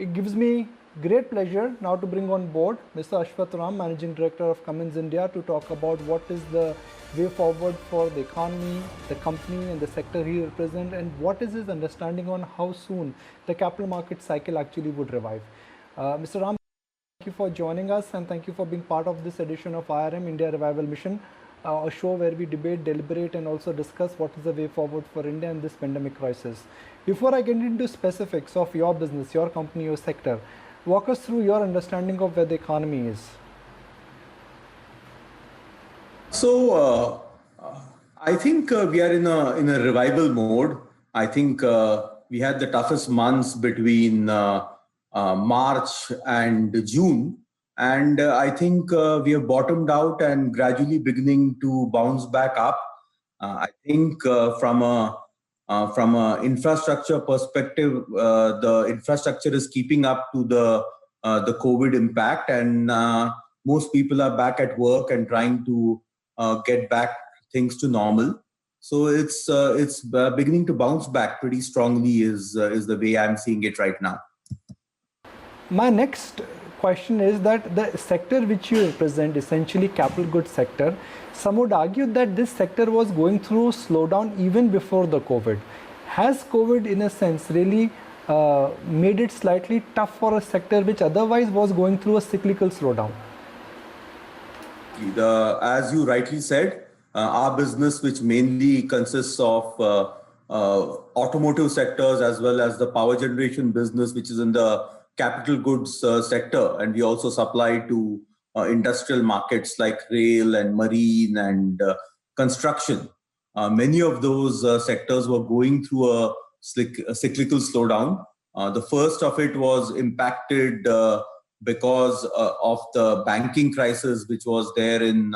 it gives me great pleasure now to bring on board Mr. Ashwath Ram, Managing Director of Cummins India, to talk about what is the way forward for the economy, the company and the sector he represents, and what is his understanding on how soon the capital market cycle actually would revive. Mr. Ram, thank you for joining us and thank you for being part of this edition of IRM India Revival Mission, a show where we debate, deliberate and also discuss what is the way forward for India in this pandemic crisis. Before I get into specifics of your business, your company, your sector, walk us through your understanding of where the economy is. So I think we are in a revival mode. I think we had the toughest months between March and June, and I think we have bottomed out and gradually beginning to bounce back up. I think from a infrastructure perspective, the infrastructure is keeping up to the COVID impact, and most people are back at work and trying to get back things to normal. So it's beginning to bounce back pretty strongly is the way I'm seeing it right now. My next question is that the sector which you represent, essentially capital goods sector, some would argue that this sector was going through a slowdown even before the COVID. Has COVID in a sense really made it slightly tough for a sector which otherwise was going through a cyclical slowdown? As you rightly said, our business, which mainly consists of automotive sectors as well as the power generation business, which is in the capital goods sector, and we also supply to industrial markets like rail and marine and construction. Many of those sectors were going through a cyclical slowdown. The first of it was impacted because of the banking crisis, which was there in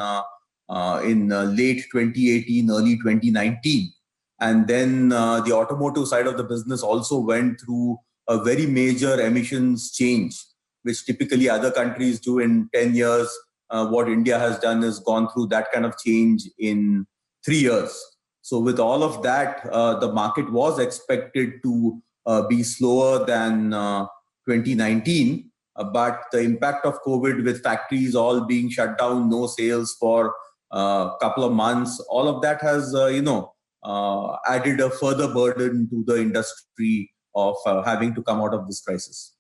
late 2018, early 2019. And then the automotive side of the business also went through a very major emissions change, which typically other countries do in 10 years. What India has done is gone through that kind of change in 3 years. So with all of that, the market was expected to be slower than 2019. But the impact of COVID, with factories all being shut down, no sales for a couple of months, all of that has, added a further burden to the industry of having to come out of this crisis.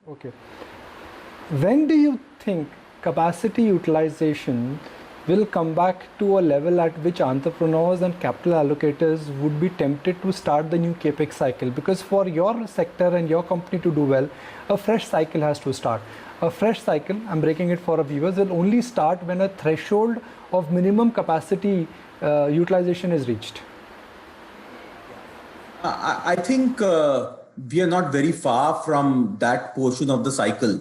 Okay. When do you think capacity utilization will come back to a level at which entrepreneurs and capital allocators would be tempted to start the new capex cycle? Because for your sector and your company to do well, a fresh cycle has to start. A fresh cycle, I'm breaking it for our viewers, will only start when a threshold of minimum capacity utilization is reached. I think we are not very far from that portion of the cycle.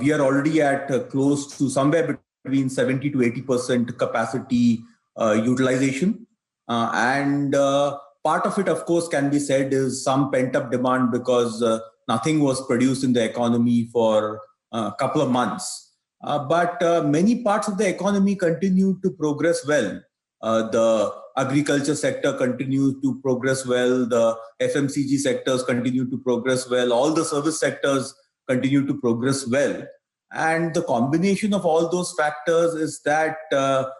We are already at close to somewhere between 70 to 80% capacity utilization. And part of it, of course, can be said is some pent-up demand because nothing was produced in the economy for a couple of months. But many parts of the economy continue to progress well. The agriculture sector continues to progress well. The FMCG sectors continue to progress well. All the service sectors continue to progress well. And the combination of all those factors is that, the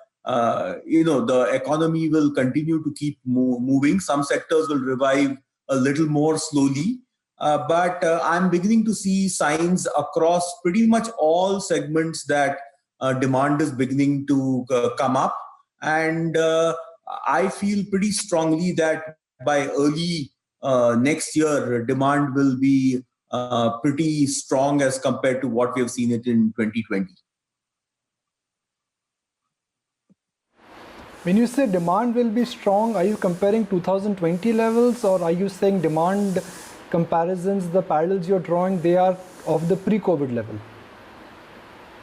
economy will continue to keep moving. Some sectors will revive a little more slowly. But I'm beginning to see signs across pretty much all segments that demand is beginning to come up. And I feel pretty strongly that by early next year, demand will be pretty strong as compared to what we have seen it in 2020. When you say demand will be strong, are you comparing 2020 levels, or are you saying demand comparisons, the parallels you're drawing, they are of the pre-COVID level?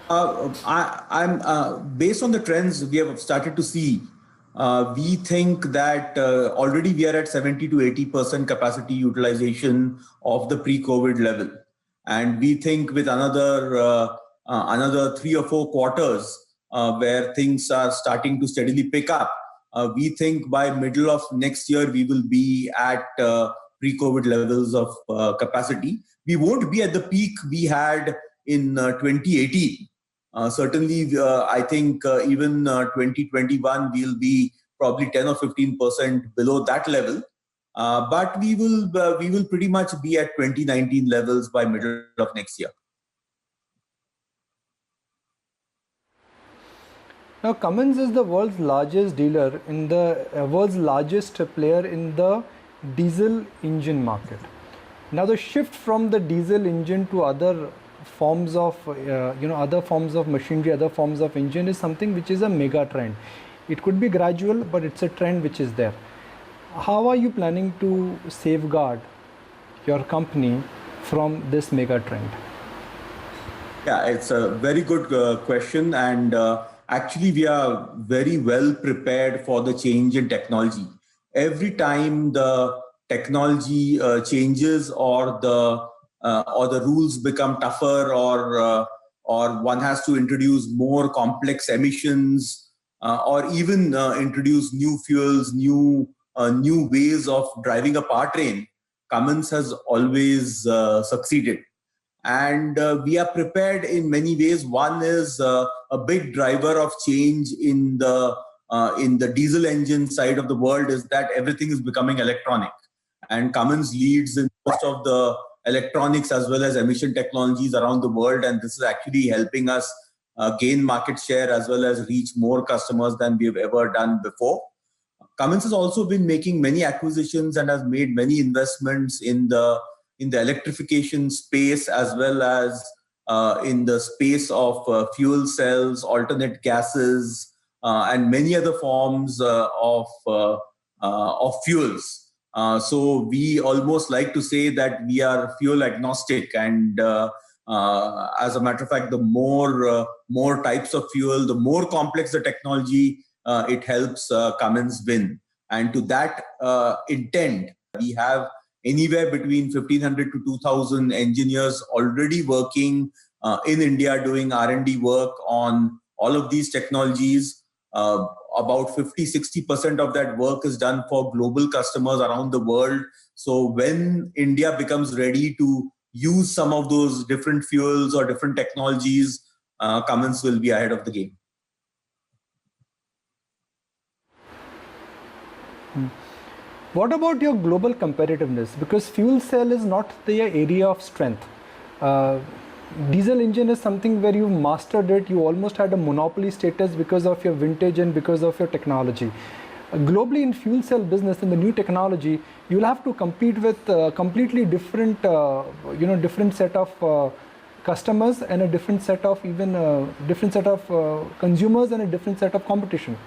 I'm based on the trends we have started to see. We think that already we are at 70 to 80% capacity utilization of the pre-COVID level. And we think with another 3 or 4 quarters where things are starting to steadily pick up, We think by middle of next year, we will be at pre-COVID levels of capacity. We won't be at the peak we had in 2018. Certainly, I think even 2021 we'll be probably 10 or 15% below that level. But we will pretty much be at 2019 levels by middle of next year. Now, Cummins is the world's largest dealer in the world's largest player in the diesel engine market. Now, the shift from the diesel engine to other forms of other forms of machinery, other forms of engine is something which is a mega trend. It could be gradual, but it's a trend which is there. How are you planning to safeguard your company from this mega trend? Yeah, it's a very good question, and actually we are very well prepared for the change in technology. Every time the technology changes or the rules become tougher, or one has to introduce more complex emissions, or even introduce new fuels, new ways of driving a powertrain, Cummins has always succeeded. And we are prepared in many ways. One is a big driver of change in the diesel engine side of the world is that everything is becoming electronic. And Cummins leads in most of the electronics as well as emission technologies around the world. And this is actually helping us gain market share as well as reach more customers than we've ever done before. Cummins has also been making many acquisitions and has made many investments in the electrification space as well as in the space of fuel cells, alternate gases, and many other forms of fuels. So we almost like to say that we are fuel agnostic, and as a matter of fact, the more types of fuel, the more complex the technology, it helps Cummins win. And to that intent, we have anywhere between 1,500 to 2,000 engineers already working in India doing R&D work on all of these technologies. About 50-60% of that work is done for global customers around the world. So when India becomes ready to use some of those different fuels or different technologies, Cummins will be ahead of the game. What about your global competitiveness? Because fuel cell is not the area of strength. Diesel engine is something where you mastered it. You almost had a monopoly status because of your vintage and because of your technology. Globally in fuel cell business, in the new technology, you'll have to compete with completely different, different set of customers and a different set of different set of consumers and a different set of competition.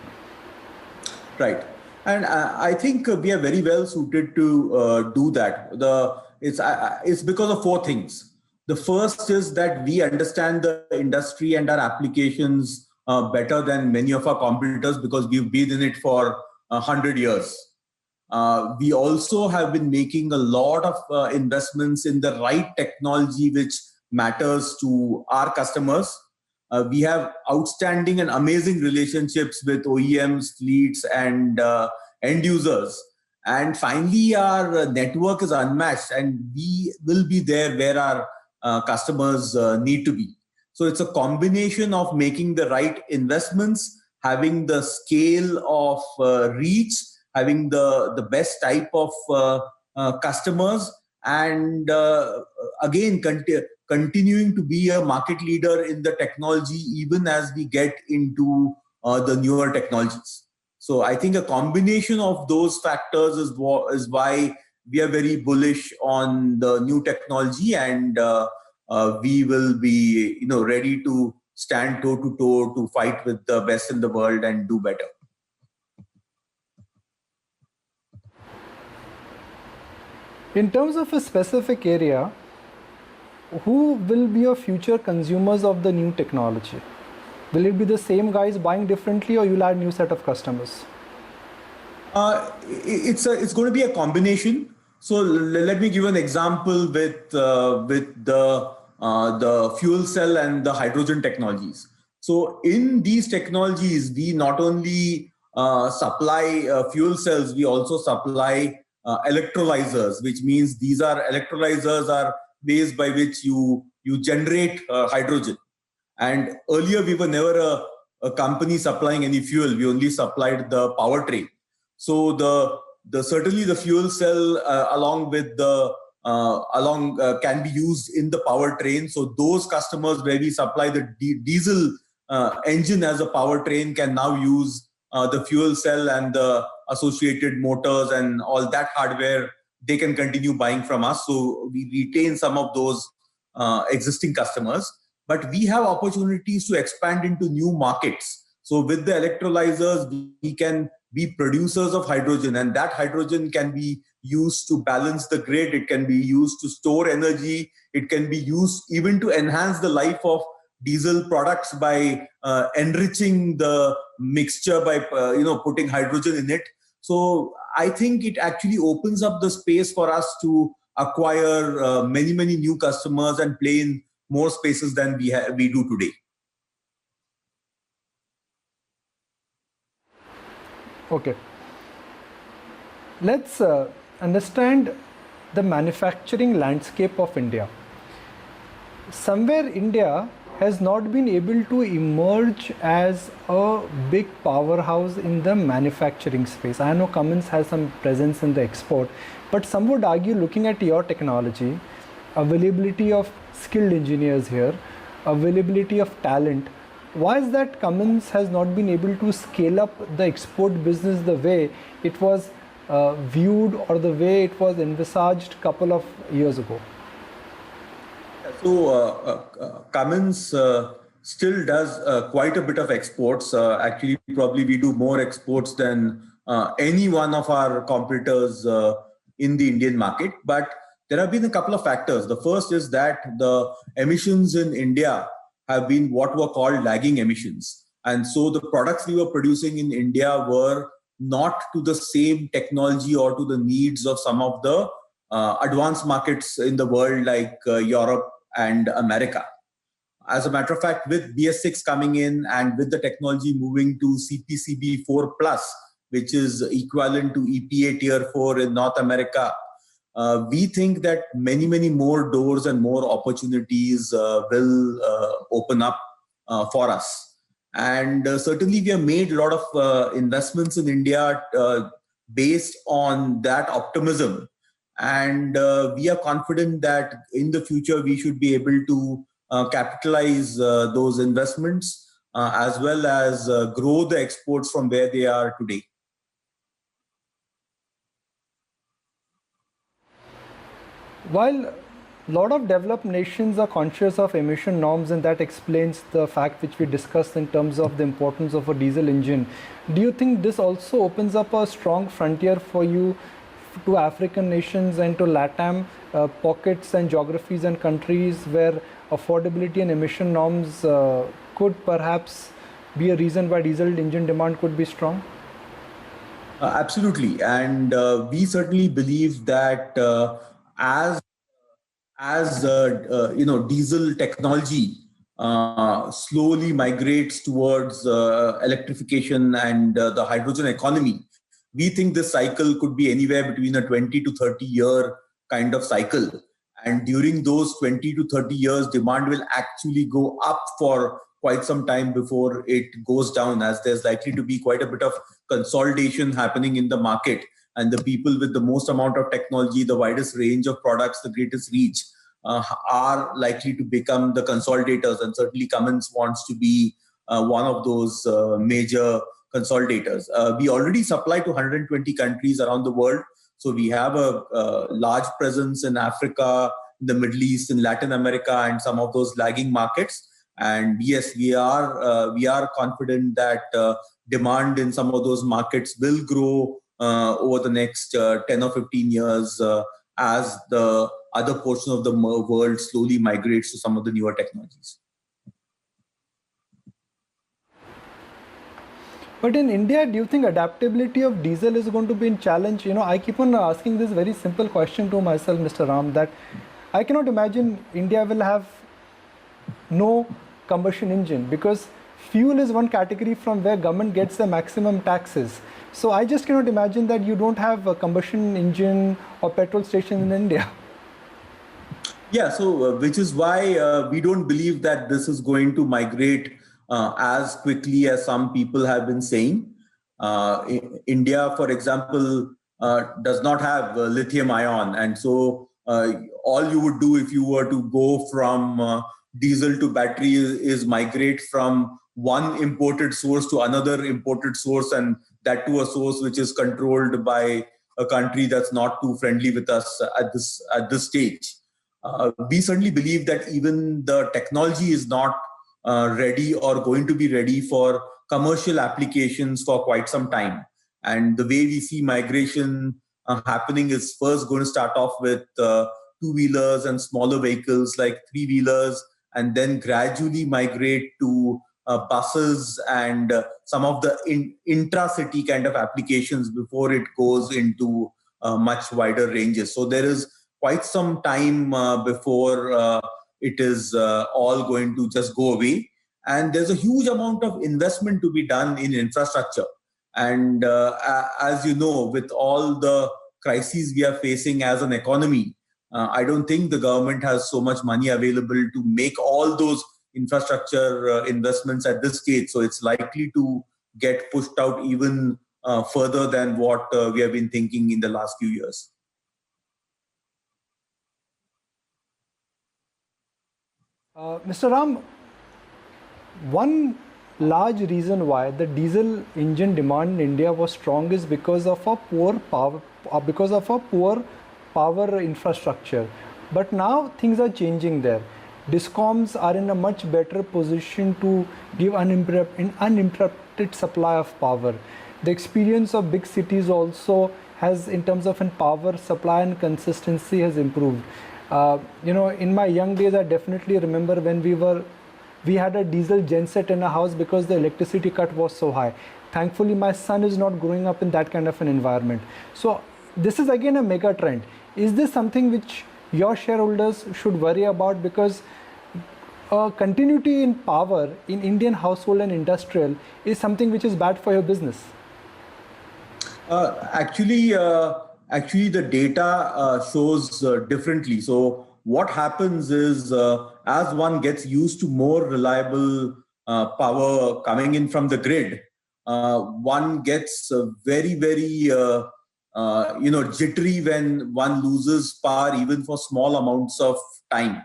Right. And I think we are very well suited to do that. It's because of four things. The first is that we understand the industry and our applications better than many of our competitors because we've been in it for 100 years. We also have been making a lot of investments in the right technology which matters to our customers. We have outstanding and amazing relationships with OEMs, fleets, and end users. And finally, our network is unmatched, and we will be there where our customers need to be. So it's a combination of making the right investments, having the scale of reach, having the best type of customers, and again, continuing to be a market leader in the technology even as we get into the newer technologies. So I think a combination of those factors is why we are very bullish on the new technology, and we will be ready to stand toe to toe to fight with the best in the world and do better. In terms of a specific area, who will be your future consumers of the new technology? Will it be the same guys buying differently, or you'll add new set of customers? It's going to be a combination. So let me give an example with the fuel cell and the hydrogen technologies. So in these technologies, we not only supply fuel cells, we also supply electrolyzers, which means these are electrolyzers are ways by which you generate hydrogen. And earlier we were never a company supplying any fuel. We only supplied the powertrain. So the certainly the fuel cell along with the can be used in the powertrain. So those customers where we supply the diesel engine as a powertrain can now use the fuel cell and the associated motors and all that hardware. They can continue buying from us. So we retain some of those existing customers. But we have opportunities to expand into new markets. So with the electrolyzers, we can be producers of hydrogen, and that hydrogen can be used to balance the grid. It can be used to store energy. It can be used even to enhance the life of diesel products by enriching the mixture by putting hydrogen in it. So I think it actually opens up the space for us to acquire many new customers and play in more spaces than we do today. Okay. Let's understand the manufacturing landscape of India. Somewhere India has not been able to emerge as a big powerhouse in the manufacturing space. I know Cummins has some presence in the export, but some would argue, looking at your technology, availability of skilled engineers here, availability of talent, why is that Cummins has not been able to scale up the export business the way it was viewed or the way it was envisaged a couple of years ago? So Cummins still does quite a bit of exports. Actually, probably we do more exports than any one of our competitors in the Indian market. But there have been a couple of factors. The first is that the emissions in India have been what were called lagging emissions. And so the products we were producing in India were not to the same technology or to the needs of some of the advanced markets in the world like Europe and America. As a matter of fact, with BS6 coming in and with the technology moving to CPCB 4+, which is equivalent to EPA Tier 4 in North America, we think that many more doors and more opportunities will open up for us. And certainly we have made a lot of investments in India based on that optimism. And we are confident that in the future we should be able to capitalize those investments as well as grow the exports from where they are today. While a lot of developed nations are conscious of emission norms, and that explains the fact which we discussed in terms of the importance of a diesel engine, do you think this also opens up a strong frontier for you to African nations and to LATAM pockets and geographies and countries where affordability and emission norms could perhaps be a reason why diesel engine demand could be strong? Absolutely. And we certainly believe that as diesel technology slowly migrates towards electrification and the hydrogen economy, we think this cycle could be anywhere between a 20 to 30 year kind of cycle. And during those 20 to 30 years, demand will actually go up for quite some time before it goes down, as there's likely to be quite a bit of consolidation happening in the market. And the people with the most amount of technology, the widest range of products, the greatest reach, are likely to become the consolidators. And certainly Cummins wants to be one of those major consolidators. We already supply to 120 countries around the world. So we have a large presence in Africa, in the Middle East, in Latin America, and some of those lagging markets. And yes, we are confident that demand in some of those markets will grow over the next 10 or 15 years as the other portion of the world slowly migrates to some of the newer technologies. But in India, do you think adaptability of diesel is going to be a challenge? I keep on asking this very simple question to myself, Mr. Ram, that I cannot imagine India will have no combustion engine, because fuel is one category from where government gets the maximum taxes. So I just cannot imagine that you don't have a combustion engine or petrol station in India. Yeah, so which is why we don't believe that this is going to migrate as quickly as some people have been saying. India, for example, does not have lithium ion, and so all you would do if you were to go from diesel to battery is migrate from one imported source to another imported source, and that to a source which is controlled by a country that's not too friendly with us at this stage. We certainly believe that even the technology is not ready or going to be ready for commercial applications for quite some time. And the way we see migration happening is first going to start off with two-wheelers and smaller vehicles like three-wheelers, and then gradually migrate to buses and some of the intra-city kind of applications before it goes into much wider ranges. So there is quite some time before it is all going to just go away. And there's a huge amount of investment to be done in infrastructure. And as you know, with all the crises we are facing as an economy, I don't think the government has so much money available to make all those infrastructure investments at this stage. So it's likely to get pushed out even further than what we have been thinking in the last few years. Mr. Ram, one large reason why the diesel engine demand in India was strong is because of a poor power infrastructure. But now things are changing there. Discoms are in a much better position to give uninterrupted supply of power. The experience of big cities also has, in terms of power supply and consistency, has improved. In my young days, I definitely remember when we had a diesel genset in a house because the electricity cut was so high. Thankfully, my son is not growing up in that kind of an environment. So this is again a mega trend. Is this something which your shareholders should worry about? Because continuity in power in Indian household and industrial is something which is bad for your business. Actually, the data shows differently. So what happens is as one gets used to more reliable power coming in from the grid, one gets very, very jittery when one loses power even for small amounts of time.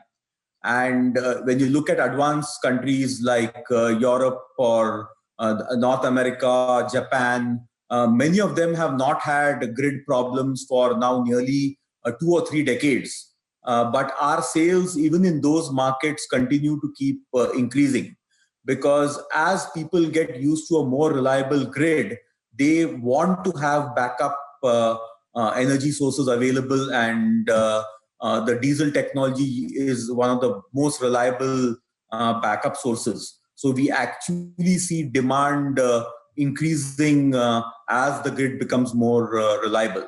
And when you look at advanced countries like Europe or North America, Japan, many of them have not had grid problems for now nearly 2 or 3 decades. But our sales, even in those markets, continue to keep increasing, because as people get used to a more reliable grid, they want to have backup energy sources available, and the diesel technology is one of the most reliable backup sources. So we actually see demand increasing as the grid becomes more reliable.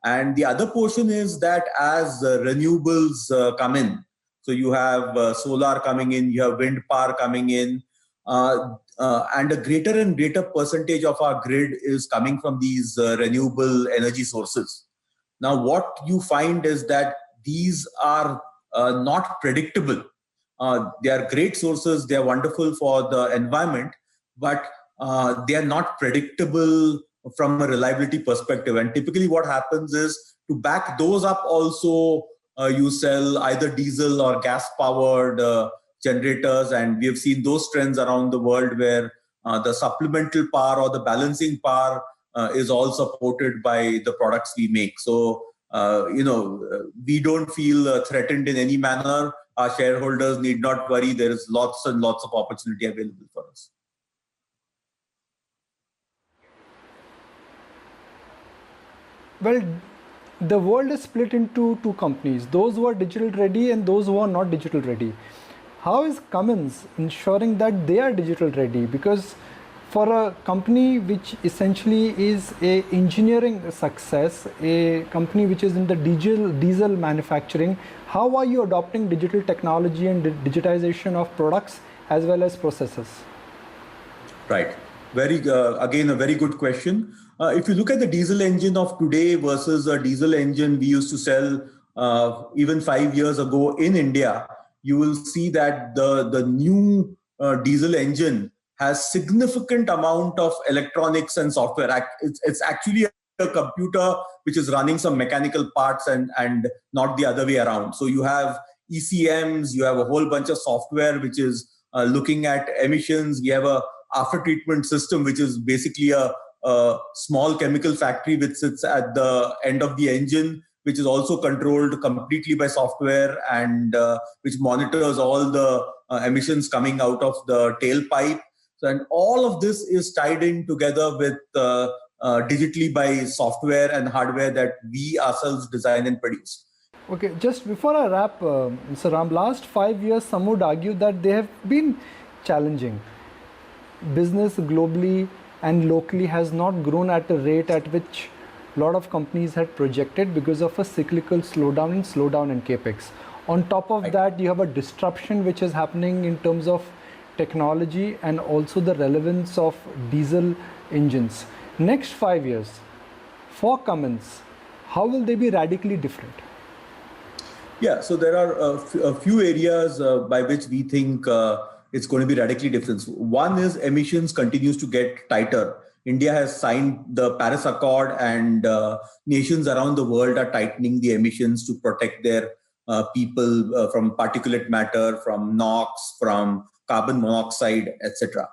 And the other portion is that as renewables come in, so you have solar coming in, you have wind power coming in, and a greater and greater percentage of our grid is coming from these renewable energy sources. Now, what you find is that these are not predictable. They are great sources, they are wonderful for the environment, but they are not predictable from a reliability perspective. And typically what happens is, to back those up also, you sell either diesel or gas powered generators. And we have seen those trends around the world where the supplemental power or the balancing power is all supported by the products we make. So, we don't feel threatened in any manner. Our shareholders need not worry. There is lots and lots of opportunity available for us. Well, the world is split into two companies, those who are digital ready and those who are not digital ready. How is Cummins ensuring that they are digital ready? Because for a company which essentially is a engineering success, a company which is in the diesel manufacturing, how are you adopting digital technology and digitization of products as well as processes? Right. Again, a very good question. If you look at the diesel engine of today versus a diesel engine we used to sell even 5 years ago in India, you will see that the new diesel engine has significant amount of electronics and software. It's actually a computer which is running some mechanical parts and not the other way around. So you have ECMs, you have a whole bunch of software which is looking at emissions. We have a after treatment system, which is basically a small chemical factory which sits at the end of the engine, which is also controlled completely by software and which monitors all the emissions coming out of the tailpipe. So, and all of this is tied in together with digitally by software and hardware that we ourselves design and produce. Okay, just before I wrap, Mr. Ram, last 5 years, some would argue that they have been challenging. Business globally and locally has not grown at a rate at which a lot of companies had projected because of a cyclical slowdown in capex. On top of that, you have a disruption which is happening in terms of technology and also the relevance of diesel engines. Next 5 years, for Cummins, how will they be radically different? Yeah, so there are a few areas by which we think it's going to be radically different. One is emissions continues to get tighter. India has signed the Paris Accord, and nations around the world are tightening the emissions to protect their people from particulate matter, from NOx, from carbon monoxide, etc.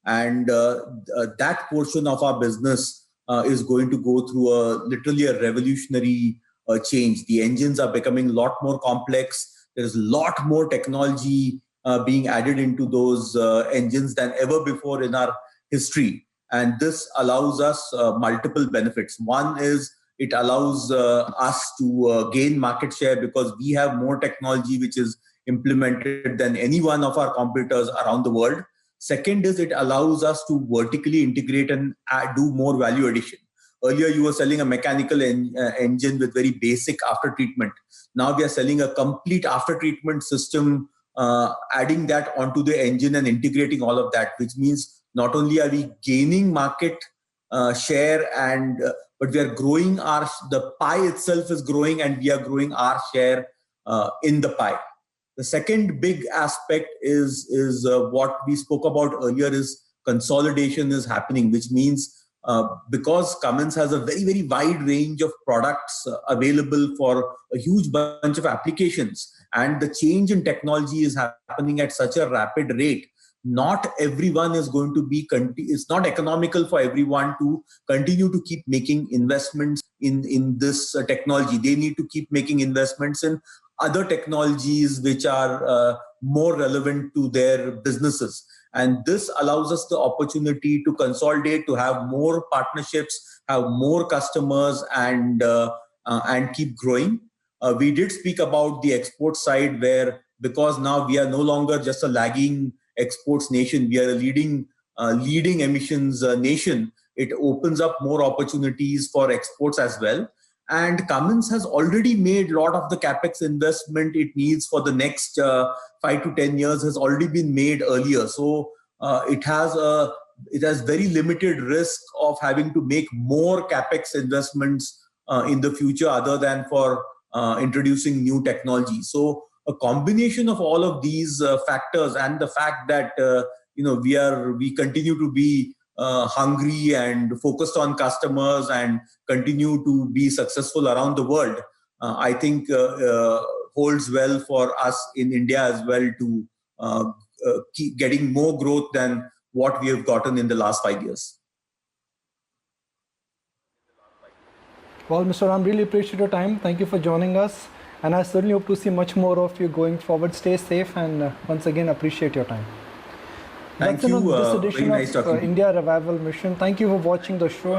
And that portion of our business is going to go through literally a revolutionary change. The engines are becoming a lot more complex. There is a lot more technology being added into those engines than ever before in our history. And this allows us multiple benefits. One is it allows us to gain market share because we have more technology which is implemented than any one of our competitors around the world. Second is it allows us to vertically integrate and do more value addition. Earlier, you were selling a mechanical engine with very basic after treatment. Now we are selling a complete after treatment system, adding that onto the engine and integrating all of that, which means not only are we gaining market share but we are growing the pie itself is growing, and we are growing our share in the pie. The second big aspect is what we spoke about earlier is consolidation is happening, which means because Cummins has a very, very wide range of products available for a huge bunch of applications, and the change in technology is happening at such a rapid rate, not everyone is going to be, it's not economical for everyone to continue to keep making investments in this technology. They need to keep making investments in other technologies which are more relevant to their businesses. And this allows us the opportunity to consolidate, to have more partnerships, have more customers, and keep growing. We did speak about the export side, where because now we are no longer just a lagging exports nation, we are a leading emissions nation. It opens up more opportunities for exports as well. And Cummins has already made a lot of the capex investment it needs for the next 5 to 10 years has already been made earlier. So it has very limited risk of having to make more capex investments in the future, other than for introducing new technology. So a combination of all of these factors, and the fact that we continue to be hungry and focused on customers and continue to be successful around the world, I think holds well for us in India as well to keep getting more growth than what we have gotten in the last 5 years. Well, Mr. Ram, really appreciate your time. Thank you for joining us. And I certainly hope to see much more of you going forward. Stay safe, and once again, appreciate your time. Thank you. That's this edition very nice of talking to you. India Revival Mission. Thank you for watching the show.